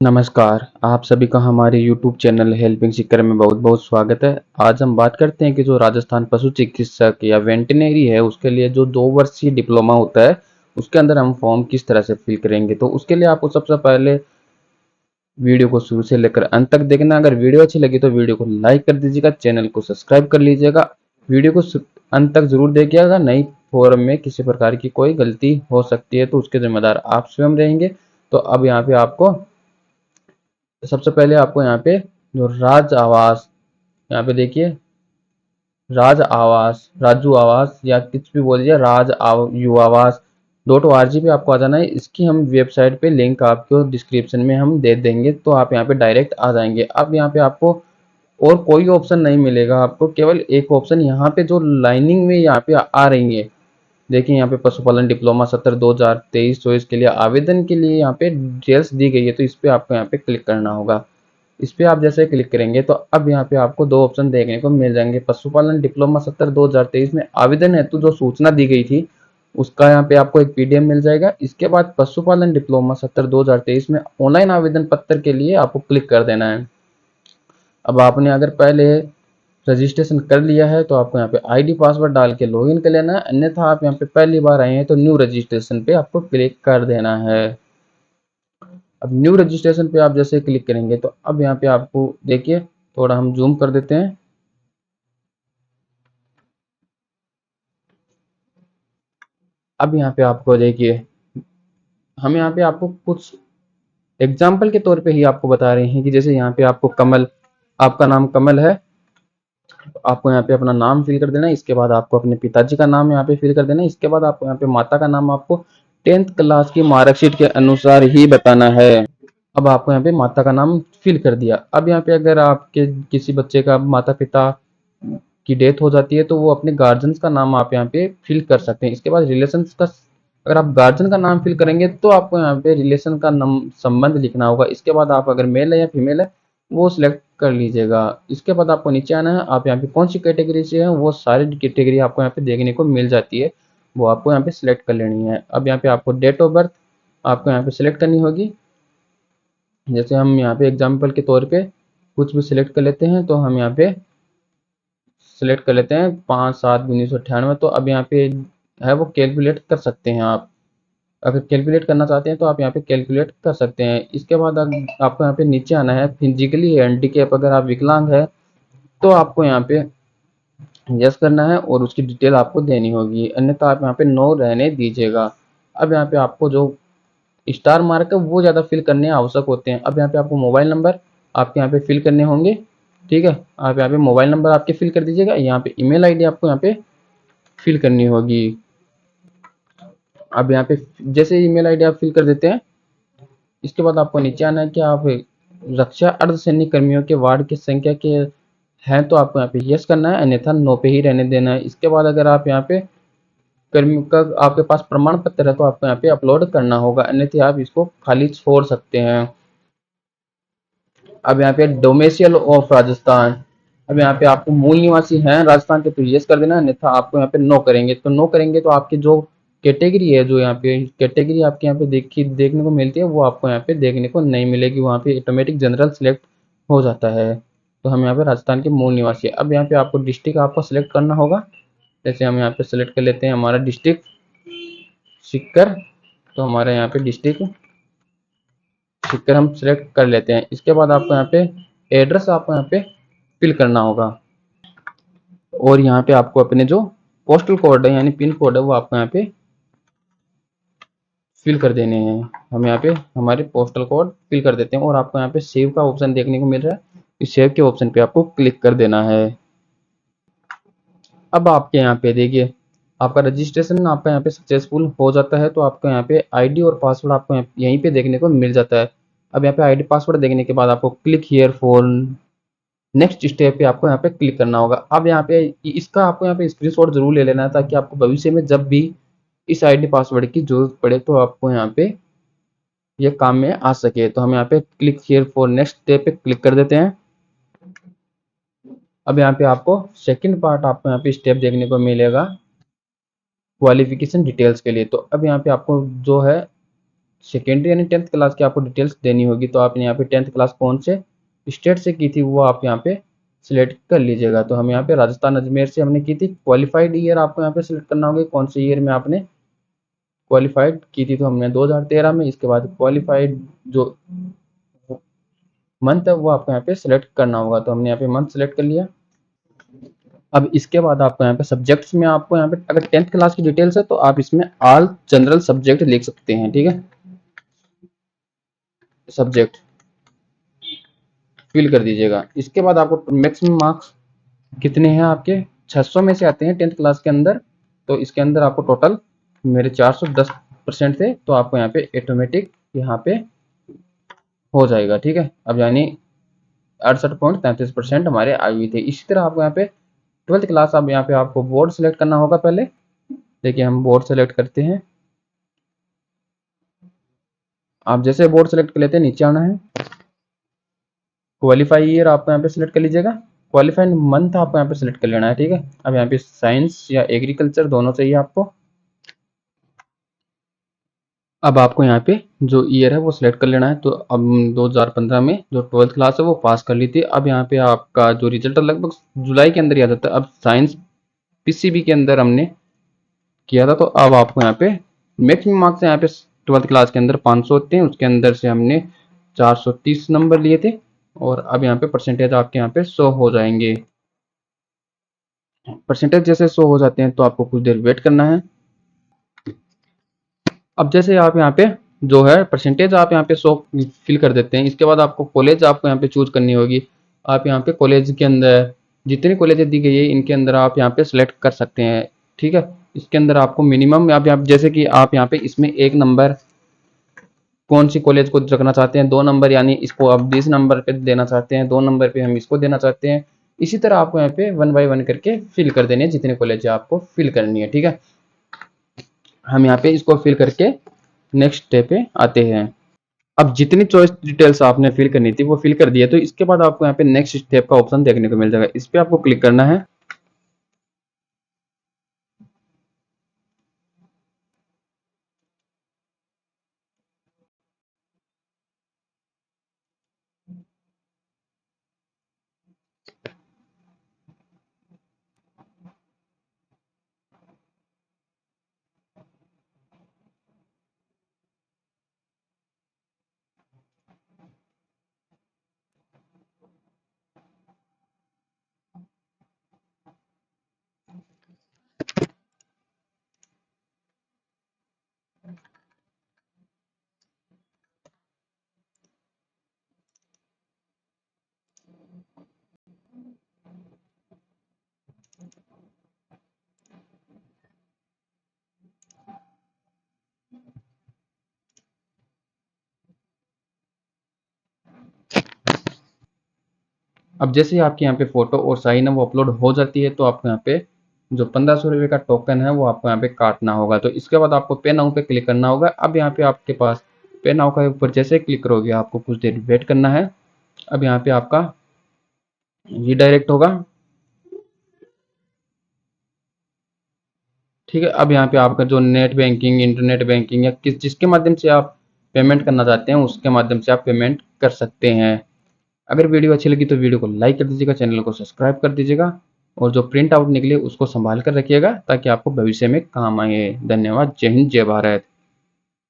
नमस्कार, आप सभी का हमारे यूट्यूब चैनल हेल्पिंग सीकर में बहुत-बहुत स्वागत है। आज हम बात करते हैं कि जो राजस्थान पशु चिकित्सक या वेटरनरी है, उसके लिए जो 2 वर्षीय डिप्लोमा होता है, उसके अंदर हम फॉर्म किस तरह से फिल करेंगे। तो उसके लिए आपको सबसे पहले वीडियो को शुरू से लेकर अंत तक देखना। अगर वीडियो अच्छी लगी तो वीडियो को लाइक कर दीजिएगा, चैनल को सब्सक्राइब कर लीजिएगा। वीडियो को अंत तक जरूर देखिएगा, नहीं फॉर्म में किसी प्रकार की कोई गलती हो सकती है तो उसके जिम्मेदार आप स्वयं रहेंगे। तो अब यहाँ पे आपको सबसे पहले आपको यहाँ पे जो राज आवास, यहाँ पे देखिए राज आवास, राजू आवास या कुछ भी बोल दीजिए, यू आवास .org पे आपको आ जाना है। इसकी हम वेबसाइट पे लिंक आपको डिस्क्रिप्शन में हम दे देंगे, तो आप यहाँ पे डायरेक्ट आ जाएंगे। अब यहाँ पे आपको और कोई ऑप्शन नहीं मिलेगा, आपको केवल एक ऑप्शन यहाँ पे जो लाइनिंग में यहाँ पे आ रही है। देखिए यहाँ पे पशुपालन डिप्लोमा सत्र 2023-24 के लिए आवेदन के लिए यहाँ पे डिटेल्स दी गई है, तो इस पे आपको यहाँ पे क्लिक करना होगा। इस पे आप जैसे क्लिक करेंगे तो अब यहाँ पे आपको दो ऑप्शन देखने को मिल जाएंगे। पशुपालन डिप्लोमा सत्र 2023 में आवेदन हेतु जो सूचना दी गई थी, उसका यहाँ पे आपको एक पीडीएफ मिल जाएगा। इसके बाद पशुपालन डिप्लोमा सत्र 2023 में ऑनलाइन आवेदन पत्र के लिए आपको क्लिक कर देना है। अब आपने अगर पहले रजिस्ट्रेशन कर लिया है तो आपको यहाँ पे आईडी पासवर्ड डाल के लॉगिन कर लेना है, अन्यथा आप यहाँ पे पहली बार आए हैं तो न्यू रजिस्ट्रेशन पे आपको क्लिक कर देना है। अब न्यू रजिस्ट्रेशन पे आप जैसे क्लिक करेंगे तो अब यहाँ पे आपको देखिए, थोड़ा हम जूम कर देते हैं। अब यहाँ पे आपको देखिए, हम यहाँ पे आपको कुछ एग्जाम्पल के तौर पे ही आपको बता रहे हैं कि जैसे यहाँ पे आपको कमल, आपका नाम कमल है, तो आपको यहाँ पे अपना नाम फिल कर देना है। इसके बाद आपको अपने पिताजी का नाम यहाँ पे फिल कर देना है। इसके बाद आपको यहाँ पे माता का नाम आपको 10th क्लास की मार्कशीट के अनुसार ही बताना है। अब आपको यहाँ पे माता का नाम फिल कर दिया। अब यहाँ पे अगर आपके किसी बच्चे का माता पिता की डेथ हो जाती है तो वो अपने गार्जियंस का नाम आप यहाँ पे फिल कर सकते हैं। इसके बाद रिलेशन का, अगर आप गार्जियन का नाम फिल करेंगे तो आपको यहाँ पे रिलेशन का संबंध लिखना होगा। इसके बाद आप अगर मेल है या फीमेल है वो सिलेक्ट कर लीजिएगा। इसके बाद आपको नीचे आना है, आप यहाँ पे कौन सी कैटेगरी से है वो सारी कैटेगरी आपको यहाँ पे देखने को मिल जाती है, वो आपको यहाँ पे सिलेक्ट कर लेनी है। अब यहाँ पे आपको डेट ऑफ बर्थ आपको यहाँ पे सिलेक्ट करनी होगी। जैसे हम यहाँ पे एग्जाम्पल के तौर पे कुछ भी सिलेक्ट कर लेते हैं, तो हम यहाँ पे सिलेक्ट कर लेते हैं 5/7/1998। तो अब यहाँ पे है वो कैलकुलेट कर सकते हैं आप। अगर कैलकुलेट करना चाहते हैं तो आप यहाँ पे कैलकुलेट कर सकते हैं। इसके बाद आपको यहाँ पे नीचे आना है, फिजिकली हैंडीकैप, अगर आप विकलांग है तो आपको यहाँ पे यस करना है और उसकी डिटेल आपको देनी होगी, अन्यथा आप यहाँ पे नो रहने दीजिएगा। अब यहाँ पे आपको जो स्टार मार्क है वो ज़्यादा फिल करने आवश्यक होते हैं। अब यहाँ पे आपको मोबाइल नंबर आपके यहाँ पे फिल करने होंगे, ठीक है। आप यहाँ पे मोबाइल नंबर आपके फिल कर दीजिएगा। यहाँ पे ईमेल आईडी आपको यहाँ पे फिल करनी होगी। अब यहाँ पे जैसे ईमेल आईडी आप फिल कर देते हैं, इसके बाद आपको नीचे आना है कि आप रक्षा अर्धसैनिक कर्मियों के वार्ड की संख्या के हैं तो आपको यहाँ पे यस करना है, अन्यथा नो पे ही रहने देना है। इसके बाद अगर आप यहाँ पे कर्मी का आपके पास प्रमाण पत्र है तो आपको यहाँ पे अपलोड करना होगा, अन्यथा आप इसको खाली छोड़ सकते हैं। अब यहाँ पे डोमेसियल ऑफ राजस्थान, अब यहाँ पे आपको मूल निवासी हैं राजस्थान के तो यस कर देना, अन्यथा आपको यहाँ पे नो करेंगे तो नो करेंगे तो आपकी जो कैटेगरी है, जो यहाँ पे कैटेगरी आपके यहाँ पे देखने को मिलती है वो आपको यहाँ पे देखने को नहीं मिलेगी, वहाँ पे ऑटोमेटिक जनरल सिलेक्ट हो जाता है। तो हम यहाँ पे राजस्थान के मूल निवासी है। अब यहाँ पे आपको डिस्ट्रिक्ट आपको सिलेक्ट करना होगा। जैसे हम यहाँ पे सिलेक्ट कर लेते हैं हमारा डिस्ट्रिक्ट सीकर, तो हमारे यहाँ पे डिस्ट्रिक्ट सीकर हम सिलेक्ट कर लेते हैं। इसके बाद आपको यहाँ पे एड्रेस आपको यहाँ पे फिल करना होगा और यहाँ पे आपको अपने जो पोस्टल कोड है यानी पिन कोड है वो आपको यहाँ पे फिल कर देने हैं। हम यहाँ पे हमारे पोस्टल कोड फिल कर देते हैं और आपको यहाँ पे सेव का ऑप्शन देखने को मिल रहा है, इस सेव के ऑप्शन पे आपको क्लिक कर देना है। अब आपके यहाँ पे देखिए आपका रजिस्ट्रेशन आपका यहाँ पे सक्सेसफुल हो जाता है, तो आपको यहाँ पे आईडी और पासवर्ड आपको यहीं पे देखने को मिल जाता है। अब यहाँ पे आईडी पासवर्ड देखने के बाद आपको click here for next step पे आपको यहाँ पे क्लिक करना होगा। अब यहाँ पे इसका आपको यहाँ पे स्क्रीनशॉट जरूर ले लेना है, ताकि आपको भविष्य में जब भी इस आईडी पासवर्ड की जरूरत पड़े तो आपको यहाँ पे ये काम में आ सके। तो हम यहाँ पे click here for next step पे क्लिक कर देते हैं। अब यहाँ पे आपको सेकंड पार्ट आपको यहाँ पे स्टेप देखने को मिलेगा क्वालिफिकेशन डिटेल्स के लिए। तो अब यहाँ पे आपको जो है सेकेंडरी यानी 10th क्लास की आपको डिटेल्स देनी होगी, तो आपने यहाँ पे 10th क्लास कौन से स्टेट से की थी वो आप यहाँ पे सिलेक्ट कर लीजिएगा। तो हम यहाँ पे राजस्थान अजमेर से हमने की थी। क्वालिफाइड ईयर आपको यहाँ पे सिलेक्ट करना होगा, कौन से ईयर में आपने क्वालिफाइड की थी, तो हमने 2013 में। इसके बाद क्वालिफाइड जो मंथ है वो आपको यहाँ पे सिलेक्ट करना होगा, तो हमने यहाँ पे मंथ सिलेक्ट कर लिया। अब इसके बाद आपको यहाँ पे सब्जेक्ट्स में आपको यहाँ पे अगर 10th क्लास की डिटेल्स है तो आप इसमें ऑल जनरल सब्जेक्ट लिख सकते हैं, ठीक है। सब्जेक्ट फिल कर दीजिएगा। इसके बाद आपको मैक्सिमम मार्क्स कितने हैं आपके 600 में से आते हैं 10th क्लास के अंदर, तो इसके अंदर आपको टोटल मेरे 410% थे, तो आपको यहाँ पे ऑटोमेटिक यहाँ पे हो जाएगा, ठीक है। अब यानी 68.33% हमारे आई हुई थे। इसी तरह आपको यहाँ पे 12th क्लास, अब यहाँ पे आपको बोर्ड सेलेक्ट करना होगा। पहले देखिए हम बोर्ड सेलेक्ट करते हैं। आप जैसे बोर्ड सेलेक्ट कर लेते हैं नीचे आना है, क्वालिफाई ईयर आपको यहाँ पे सिलेक्ट कर लीजिएगा, क्वालिफाइड मंथ आपको यहाँ पे सिलेक्ट कर लेना है, ठीक है। अब यहाँ पे साइंस या एग्रीकल्चर दोनों चाहिए आपको। अब आपको यहाँ पे जो ईयर है वो सिलेक्ट कर लेना है। तो अब 2015 में जो 12th क्लास है वो पास कर ली थी। अब यहाँ पे आपका जो रिजल्ट है लगभग जुलाई के अंदर ही आ जाता है। अब साइंस पीसीबी के अंदर हमने किया था, तो अब आपको यहाँ पे मैक्सिमम मार्क्स यहाँ पे 12th क्लास के अंदर 500 होते हैं, उसके अंदर से हमने 430 नंबर लिए थे। और अब यहाँ पे परसेंटेज आपके यहाँ पे शो हो जाएंगे। परसेंटेज जैसे शो हो जाते हैं तो आपको कुछ देर वेट करना है। अब जैसे आप यहाँ पे जो है परसेंटेज आप यहाँ पे शो फिल कर देते हैं, इसके बाद आपको कॉलेज आपको यहाँ पे चूज करनी होगी। आप यहाँ पे कॉलेज के अंदर जितनी कॉलेज दी गई है इनके अंदर आप यहाँ पे सिलेक्ट कर सकते हैं, ठीक है। इसके अंदर आपको मिनिमम आप यहाँ जैसे कि आप यहाँ पे इसमें 1 नंबर कौन सी कॉलेज को रखना चाहते हैं, 2 नंबर यानी इसको आप 20 नंबर पे देना चाहते हैं, 2 नंबर पे हम इसको देना चाहते हैं। इसी तरह आपको यहाँ पे 1 बाय 1 करके फिल कर देने हैं जितने कॉलेज आपको फिल करनी है, ठीक है। हम यहाँ पे इसको फिल करके नेक्स्ट स्टेप पे आते हैं। अब जितनी चॉइस डिटेल्स आपने फिल करनी थी वो फिल कर दी है, तो इसके बाद आपको यहाँ पे नेक्स्ट स्टेप का ऑप्शन देखने को मिल जाएगा, इस पे आपको क्लिक करना है। अब जैसे ही आपके यहाँ पे फोटो और साइन है वो अपलोड हो जाती है, तो आपको यहाँ पे जो 1500 रुपये का टोकन है वो आपको यहाँ पे काटना होगा। तो इसके बाद आपको पे नाउ पे क्लिक करना होगा। अब यहाँ पे आपके पास पे नाउ का ऊपर जैसे क्लिक करोगे आपको कुछ देर वेट करना है। अब यहाँ पे आपका रीडायरेक्ट होगा, ठीक है। अब यहाँ पे आपका जो नेट बैंकिंग, इंटरनेट बैंकिंग या किस जिसके माध्यम से आप पेमेंट करना चाहते हैं उसके माध्यम से आप पेमेंट कर सकते हैं। अगर वीडियो अच्छी लगी तो वीडियो को लाइक कर दीजिएगा, चैनल को सब्सक्राइब कर दीजिएगा और जो प्रिंट आउट निकले उसको संभाल कर रखिएगा ताकि आपको भविष्य में काम आए। धन्यवाद। जय हिंद, जय भारत।